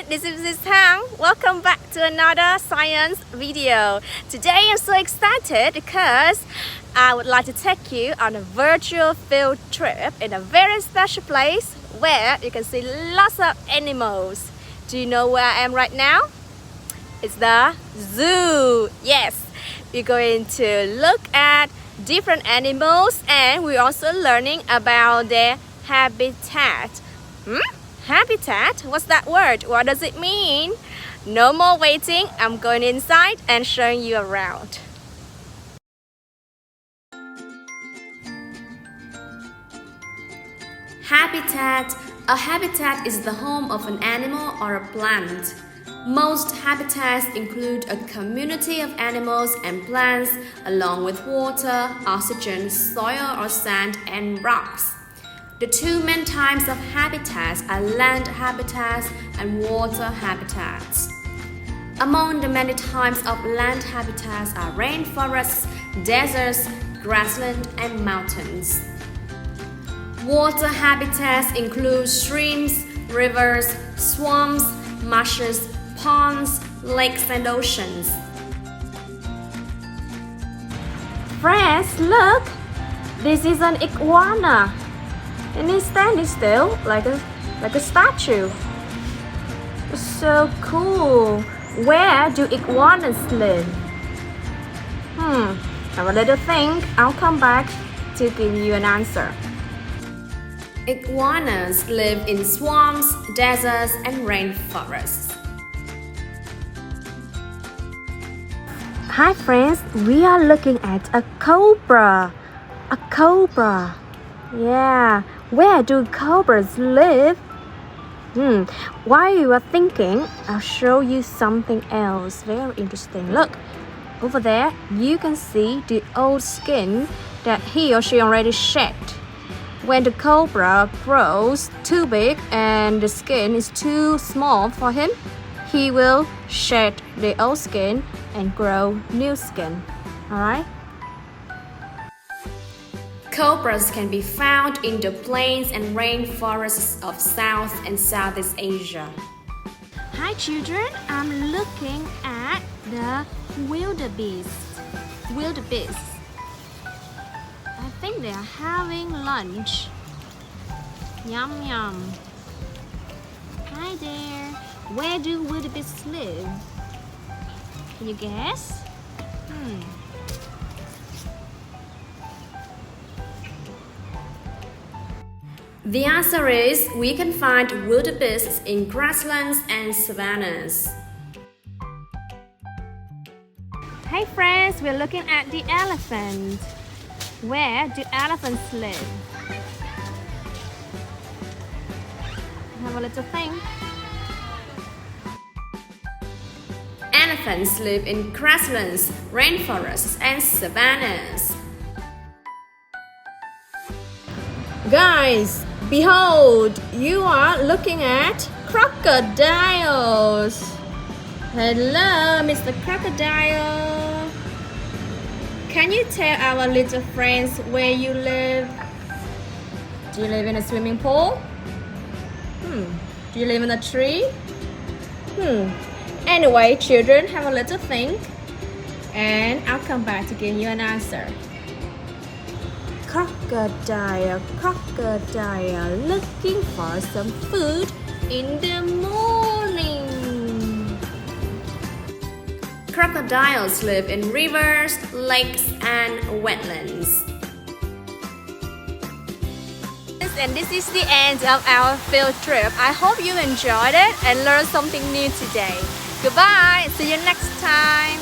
this is Hang. Welcome back to another science video. Today I'm so excited because I would like to take you on a virtual field trip in a very special place where you can see lots of animals. Do you know where I am right now? It's the zoo. Yes, we're going to look at different animals and we're also learning about their habitat. Habitat? What's that word? What does it mean? No more waiting. I'm going inside and showing you around. Habitat. A habitat is the home of an animal or a plant. Most habitats include a community of animals and plants along with water, oxygen, soil or sand, and rocks. The two main types of habitats are land habitats and water habitats. Among the many types of land habitats are rainforests, deserts, grassland, and mountains. Water habitats include streams, rivers, swamps, marshes, ponds, lakes, and oceans. Friends, look! This is an iguana. And it's standing still like a statue. It's so cool. Where do iguanas live? Have a little think. I'll come back to give you an answer. Iguanas live in swamps, deserts, and rainforests. Hi friends, we are looking at a cobra. A cobra. Yeah. Where do cobras live? While you are thinking, I'll show you something else very interesting. Look, over there, you can see the old skin that he or she already shed. When the cobra grows too big and the skin is too small for him, he will shed the old skin and grow new skin. Alright? Cobras can be found in the plains and rainforests of South and Southeast Asia. Hi children, I'm looking at the wildebeest. Wildebeest. I think they are having lunch. Yum yum. Hi there. Where do wildebeests live? Can you guess? The answer is we can find wildebeests in grasslands and savannas. Hey friends, we're looking at the elephant. Where do elephants live? Have a little think. Elephants live in grasslands, rainforests, and savannas. Guys, behold, you are looking at crocodiles. Hello, Mr. Crocodile. Can you tell our little friends where you live? Do you live in a swimming pool? Do you live in a tree? Anyway, children, have a little think and I'll come back to give you an answer. Crocodile, crocodile, looking for some food in the morning. Crocodiles live in rivers, lakes, and wetlands. And this is the end of our field trip. I hope you enjoyed it and learned something new today. Goodbye, see you next time.